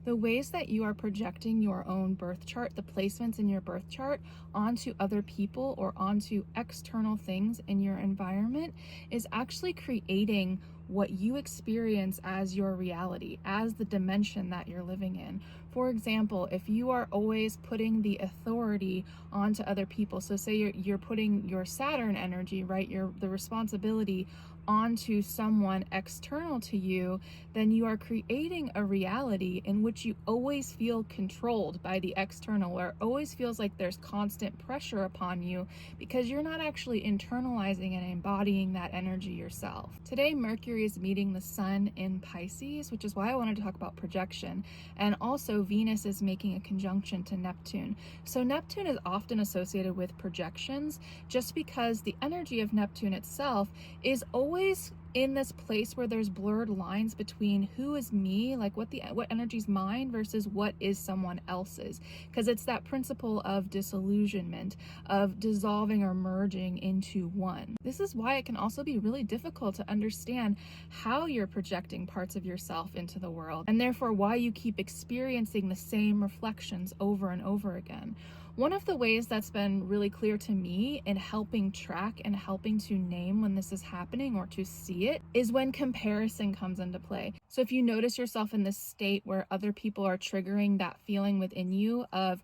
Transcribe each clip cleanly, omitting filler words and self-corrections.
The ways that you are projecting your own birth chart, the placements in your birth chart onto other people or onto external things in your environment is actually creating what you experience as your reality, as the dimension that you're living in. For example, if you are always putting the authority onto other people, so say you're putting your Saturn energy, right, the responsibility onto someone external to you, then you are creating a reality in which you always feel controlled by the external, where it always feels like there's constant pressure upon you because you're not actually internalizing and embodying that energy yourself. Today, Mercury is meeting the Sun in Pisces, which is why I wanted to talk about projection. And also, Venus is making a conjunction to Neptune. So Neptune is often associated with projections just because the energy of Neptune itself is always in this place where there's blurred lines between who is me, like what energy's mine versus what is someone else's, because it's that principle of disillusionment, of dissolving or merging into one. This is why it can also be really difficult to understand how you're projecting parts of yourself into the world, and therefore why you keep experiencing the same reflections over and over again. One of the ways that's been really clear to me in helping track and helping to name when this is happening or to see it is when comparison comes into play. So if you notice yourself in this state where other people are triggering that feeling within you of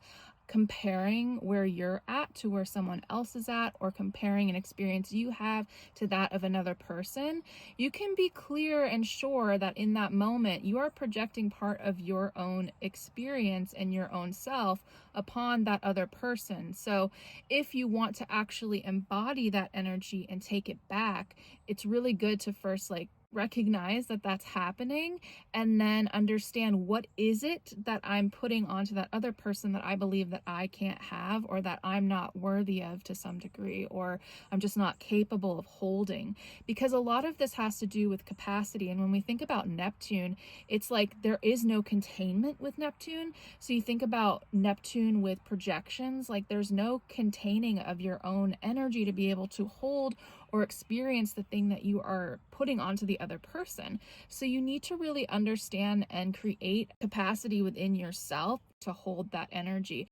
comparing where you're at to where someone else is at, or comparing an experience you have to that of another person, you can be clear and sure that in that moment you are projecting part of your own experience and your own self upon that other person. So if you want to actually embody that energy and take it back, it's really good to first recognize that that's happening, and then understand what is it that I'm putting onto that other person that I believe that I can't have, or that I'm not worthy of to some degree, or I'm just not capable of holding. Because a lot of this has to do with capacity. And when we think about Neptune, it's like there is no containment with Neptune. So you think about Neptune with projections, like there's no containing of your own energy to be able to hold or experience the thing that you are putting onto the other person. So you need to really understand and create capacity within yourself to hold that energy.